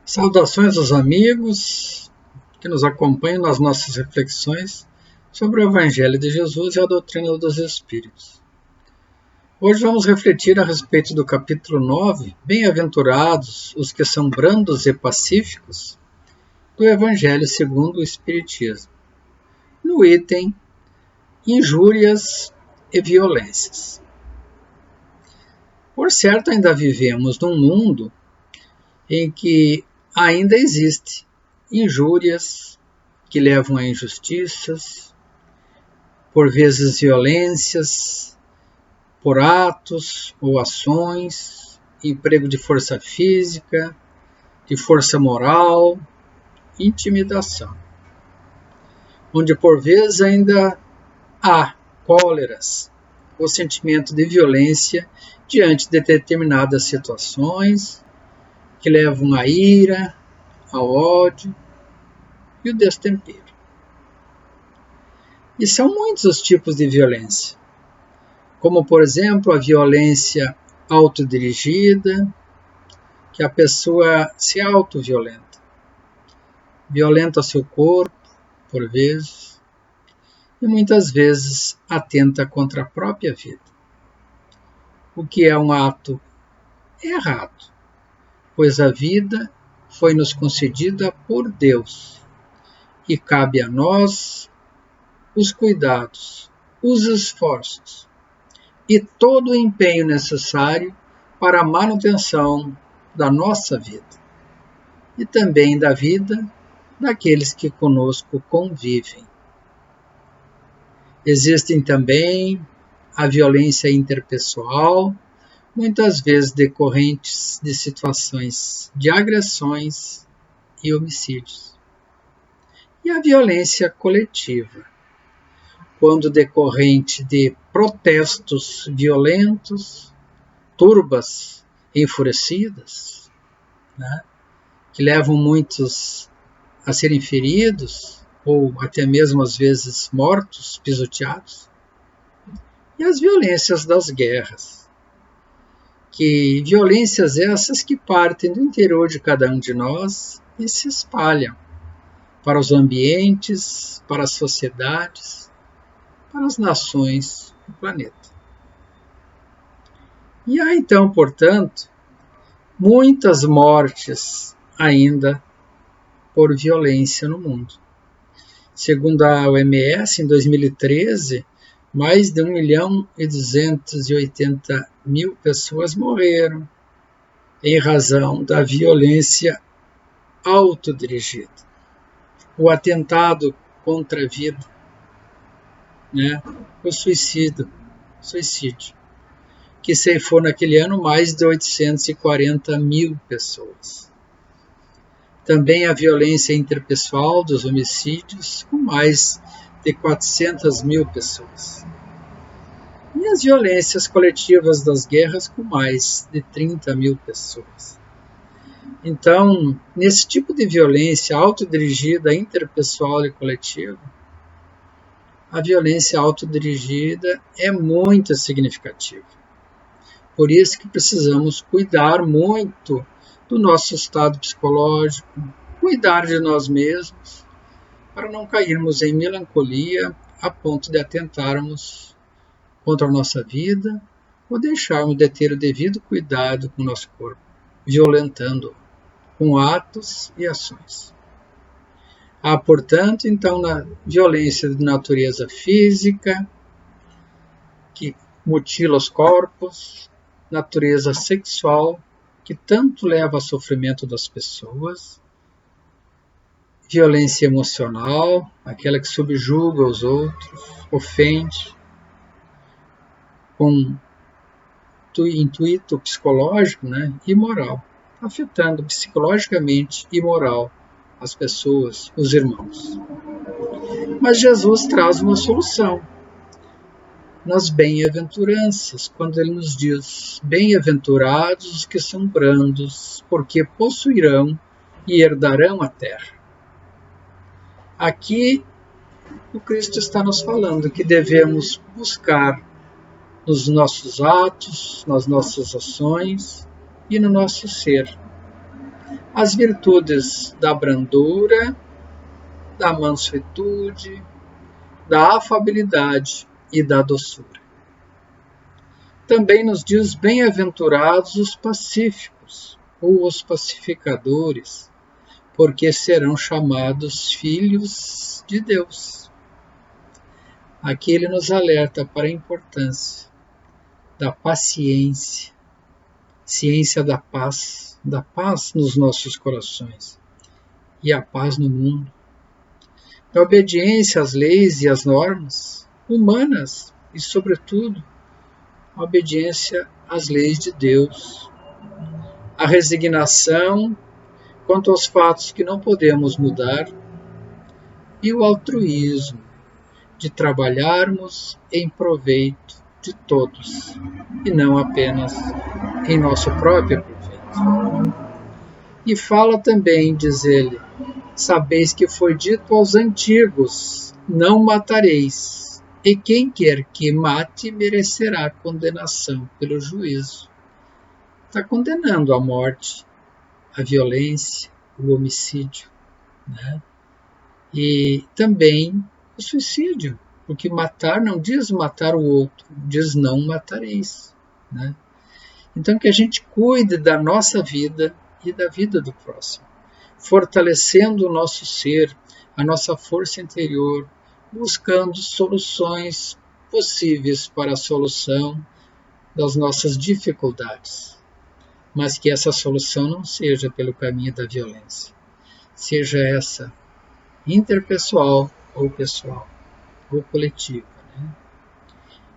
Saudações aos amigos que nos acompanham nas nossas reflexões sobre o Evangelho de Jesus e a doutrina dos Espíritos. Hoje vamos refletir a respeito do capítulo 9, Bem-aventurados os que são brandos e pacíficos, do Evangelho segundo o Espiritismo, no item Injúrias e Violências. Por certo, ainda vivemos num mundo em que ainda existe injúrias que levam a injustiças, por vezes violências, por atos ou ações, emprego de força física, de força moral, intimidação. Onde por vezes ainda há cóleras, o sentimento de violência diante de determinadas situações que levam à ira, ao ódio e o destempero. E são muitos os tipos de violência, como por exemplo a violência autodirigida, que a pessoa se autoviolenta, violenta seu corpo, por vezes, e muitas vezes atenta contra a própria vida, o que é um ato errado, pois a vida foi nos concedida por Deus e cabe a nós os cuidados, os esforços e todo o empenho necessário para a manutenção da nossa vida e também da vida daqueles que conosco convivem. Existem também a violência interpessoal, muitas vezes decorrentes de situações de agressões e homicídios. E a violência coletiva, quando decorrente de protestos violentos, turbas enfurecidas, que levam muitos a serem feridos ou até mesmo às vezes mortos, pisoteados. E as violências das guerras, que violências essas que partem do interior de cada um de nós e se espalham para os ambientes, para as sociedades, para as nações do planeta. E há então, portanto, muitas mortes ainda por violência no mundo. Segundo a OMS, em 2013, mais de 1.280.000 pessoas morreram em razão da violência autodirigida. O atentado contra a vida, o suicídio, que ceifou naquele ano mais de 840.000 pessoas. Também a violência interpessoal dos homicídios, com mais de 400.000 pessoas. E as violências coletivas das guerras, com mais de 30.000 pessoas. Então, nesse tipo de violência autodirigida, interpessoal e coletiva, a violência autodirigida é muito significativa. Por isso que precisamos cuidar muito do nosso estado psicológico, cuidar de nós mesmos, para não cairmos em melancolia a ponto de atentarmos contra a nossa vida ou deixarmos de ter o devido cuidado com o nosso corpo, violentando com atos e ações. Há, portanto, então, na violência de natureza física, que mutila os corpos, natureza sexual, que tanto leva a sofrimento das pessoas, violência emocional, aquela que subjuga os outros, ofende, com intuito psicológico e moral, afetando psicologicamente e moral as pessoas, os irmãos. Mas Jesus traz uma solução nas bem-aventuranças, quando ele nos diz: bem-aventurados os que são brandos, porque possuirão e herdarão a terra. Aqui o Cristo está nos falando que devemos buscar nos nossos atos, nas nossas ações e no nosso ser as virtudes da brandura, da mansuetude, da afabilidade e da doçura. Também nos diz bem-aventurados os pacíficos, ou os pacificadores, porque serão chamados filhos de Deus. Aqui ele nos alerta para a importância da paciência, ciência da paz nos nossos corações e a paz no mundo, da obediência às leis e às normas humanas e, sobretudo, a obediência às leis de Deus, a resignação quanto aos fatos que não podemos mudar e o altruísmo de trabalharmos em proveito de todos e não apenas em nosso próprio proveito. E fala também, diz ele, sabeis que foi dito aos antigos, não matareis, e quem quer que mate merecerá condenação pelo juízo. Está condenando a morte, a violência, o homicídio, né? E também o suicídio, porque matar não diz matar o outro, diz não matareis, né? Então que a gente cuide da nossa vida e da vida do próximo, fortalecendo o nosso ser, a nossa força interior, buscando soluções possíveis para a solução das nossas dificuldades, mas que essa solução não seja pelo caminho da violência, seja essa interpessoal ou pessoal, ou coletiva. Né?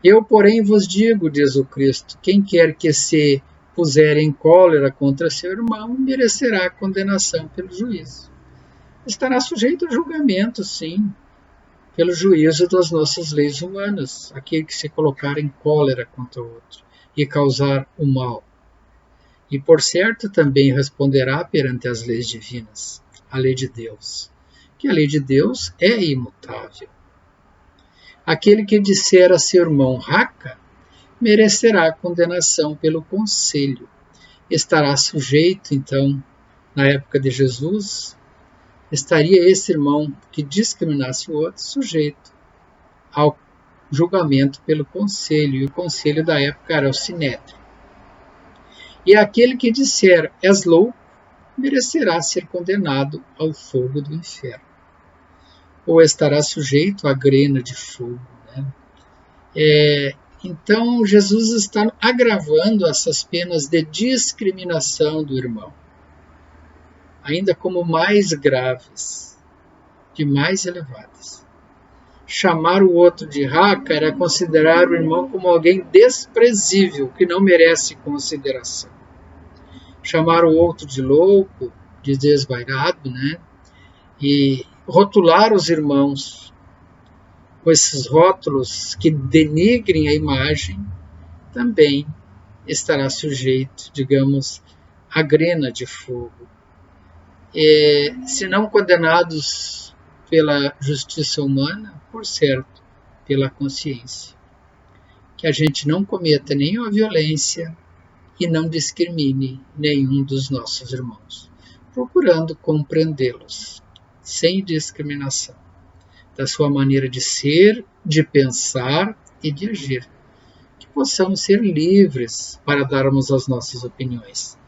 Eu, porém, vos digo, diz o Cristo, quem quer que se puser em cólera contra seu irmão, merecerá condenação pelo juízo. Estará sujeito a julgamento, sim, pelo juízo das nossas leis humanas, aquele que se colocar em cólera contra o outro e causar o mal. E, por certo, também responderá perante as leis divinas, a lei de Deus, que a lei de Deus é imutável. Aquele que disser a seu irmão raca, merecerá condenação pelo conselho. Estará sujeito, então, na época de Jesus, estaria esse irmão que discriminasse o outro sujeito ao julgamento pelo conselho, e o conselho da época era o sinédrio. E aquele que disser és louco, merecerá ser condenado ao fogo do inferno, ou estará sujeito à grena de fogo. Né? Então, Jesus está agravando essas penas de discriminação do irmão, ainda como mais graves, de mais elevadas. Chamar o outro de raca era considerar o irmão como alguém desprezível, que não merece consideração. Chamar o outro de louco, de desvairado, né? E rotular os irmãos com esses rótulos que denigrem a imagem, também estará sujeito, digamos, à grena de fogo. Se não condenados pela justiça humana, por certo, pela consciência. Que a gente não cometa nenhuma violência e não discrimine nenhum dos nossos irmãos, procurando compreendê-los, sem discriminação, da sua maneira de ser, de pensar e de agir. Que possamos ser livres para darmos as nossas opiniões,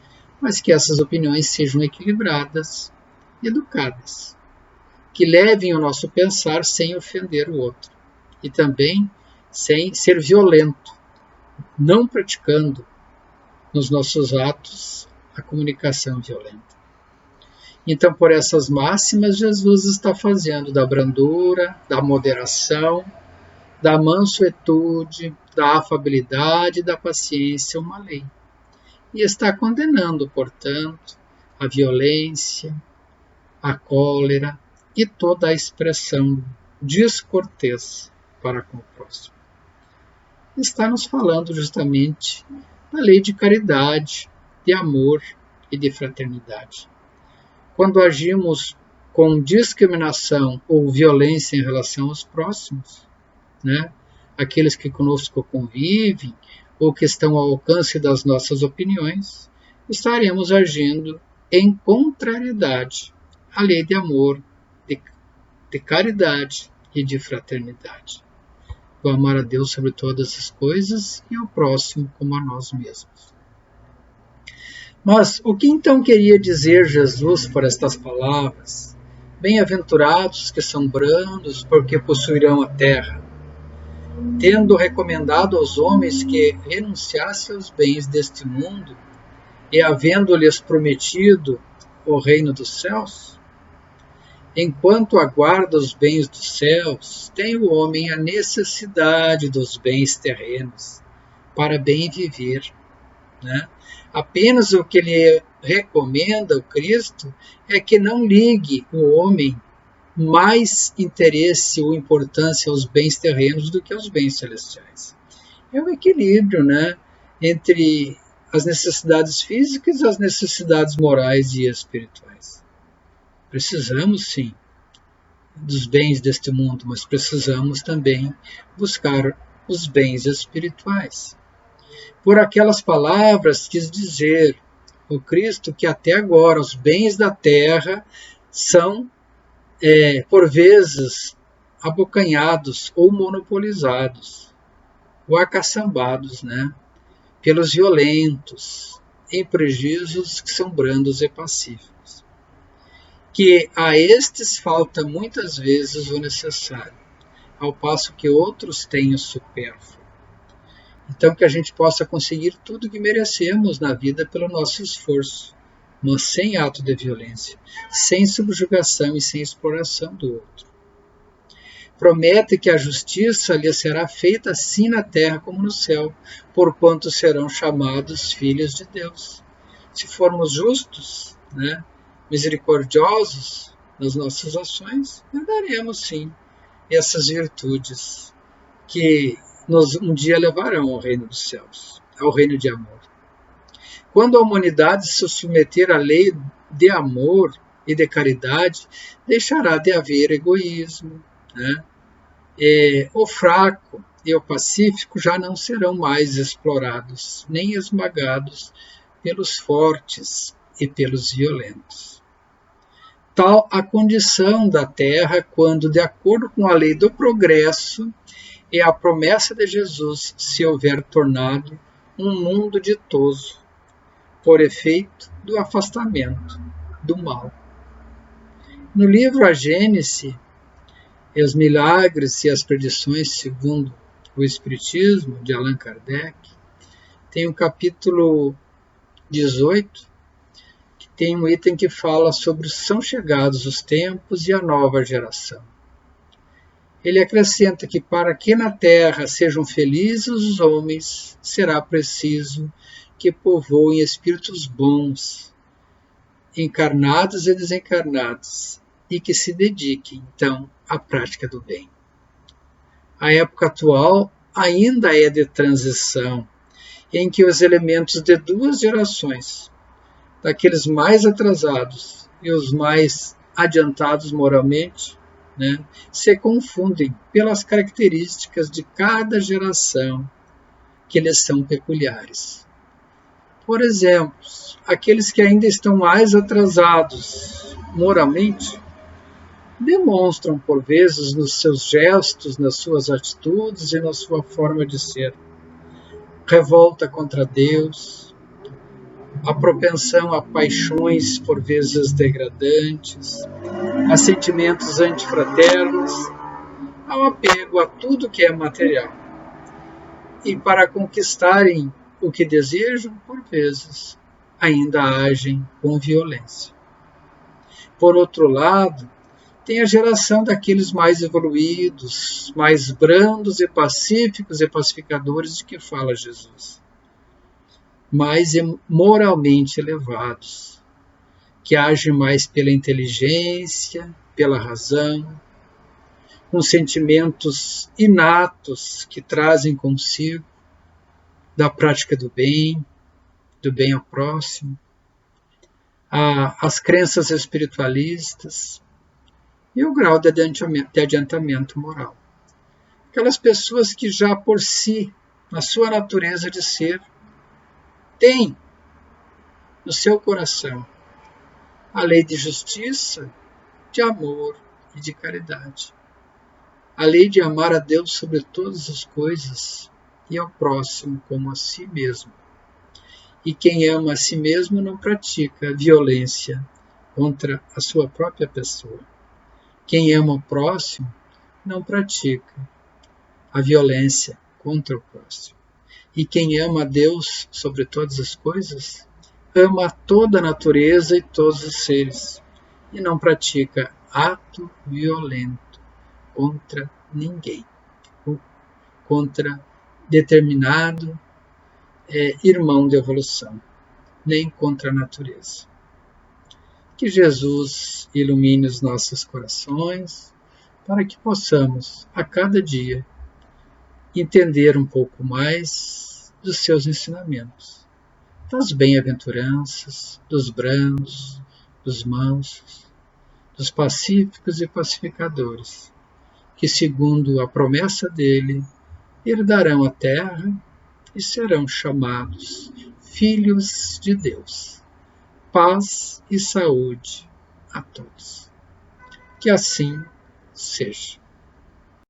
mas que essas opiniões sejam equilibradas, educadas, que levem o nosso pensar sem ofender o outro, e também sem ser violento, não praticando nos nossos atos a comunicação violenta. Então, por essas máximas, Jesus está fazendo da brandura, da moderação, da mansuetude, da afabilidade, da paciência uma lei. E está condenando, portanto, a violência, a cólera e toda a expressão descortês para com o próximo. Está nos falando justamente da lei de caridade, de amor e de fraternidade. Quando agimos com discriminação ou violência em relação aos próximos, né, aqueles que conosco convivem ou que estão ao alcance das nossas opiniões, estaremos agindo em contrariedade à lei de amor, de caridade e de fraternidade. O amar a Deus sobre todas as coisas e ao próximo como a nós mesmos. Mas o que então queria dizer Jesus por estas palavras? Bem-aventurados que são brandos, porque possuirão a terra, tendo recomendado aos homens que renunciassem aos bens deste mundo e havendo-lhes prometido o reino dos céus? Enquanto aguarda os bens dos céus, tem o homem a necessidade dos bens terrenos para bem viver, né? Apenas o que lhe recomenda o Cristo é que não ligue o homem mais interesse ou importância aos bens terrenos do que aos bens celestiais. É um equilíbrio, né, entre as necessidades físicas e as necessidades morais e espirituais. Precisamos, sim, dos bens deste mundo, mas precisamos também buscar os bens espirituais. Por aquelas palavras quis dizer o Cristo que até agora os bens da terra são, por vezes, abocanhados ou monopolizados, ou acaçambados, né, pelos violentos, em prejuízos que são brandos e pacíficos. Que a estes falta muitas vezes o necessário, ao passo que outros têm o supérfluo. Então que a gente possa conseguir tudo que merecemos na vida pelo nosso esforço, mas sem ato de violência, sem subjugação e sem exploração do outro. Promete que a justiça lhe será feita assim na terra como no céu, porquanto serão chamados filhos de Deus. Se formos justos, né, misericordiosos nas nossas ações, herdaremos sim essas virtudes que nos um dia levarão ao reino dos céus, ao reino de amor. Quando a humanidade se submeter à lei de amor e de caridade, deixará de haver egoísmo, né? O fraco e o pacífico já não serão mais explorados, nem esmagados pelos fortes e pelos violentos. Tal a condição da Terra quando, de acordo com a lei do progresso e a promessa de Jesus, se houver tornado um mundo ditoso, por efeito do afastamento do mal. No livro A Gênese, e os milagres e as predições segundo o Espiritismo, de Allan Kardec, tem o capítulo 18, que tem um item que fala sobre são chegados os tempos e a nova geração. Ele acrescenta que para que na terra sejam felizes os homens, será preciso que povoem espíritos bons, encarnados e desencarnados, e que se dediquem, então, à prática do bem. A época atual ainda é de transição, em que os elementos de duas gerações, daqueles mais atrasados e os mais adiantados moralmente, né, se confundem pelas características de cada geração que lhes são peculiares. Por exemplo, aqueles que ainda estão mais atrasados moralmente demonstram, por vezes, nos seus gestos, nas suas atitudes e na sua forma de ser, revolta contra Deus, a propensão a paixões, por vezes, degradantes, a sentimentos antifraternos, ao apego a tudo que é material. E para conquistarem o que desejam, por vezes, ainda agem com violência. Por outro lado, tem a geração daqueles mais evoluídos, mais brandos e pacíficos e pacificadores de que fala Jesus, mais moralmente elevados, que agem mais pela inteligência, pela razão, com sentimentos inatos que trazem consigo da prática do bem ao próximo, as crenças espiritualistas, e o grau de adiantamento moral. Aquelas pessoas que já por si, na sua natureza de ser, têm no seu coração a lei de justiça, de amor e de caridade. A lei de amar a Deus sobre todas as coisas e ao próximo como a si mesmo. E quem ama a si mesmo não pratica violência contra a sua própria pessoa. Quem ama o próximo não pratica a violência contra o próximo. E quem ama a Deus sobre todas as coisas, ama toda a natureza e todos os seres, e não pratica ato violento contra ninguém, ou contra determinado irmão de evolução, nem contra a natureza. Que Jesus ilumine os nossos corações, para que possamos, a cada dia, entender um pouco mais dos seus ensinamentos, das bem-aventuranças, dos brandos, dos mansos, dos pacíficos e pacificadores, que, segundo a promessa dele, herdarão a terra e serão chamados filhos de Deus. Paz e saúde a todos. Que assim seja.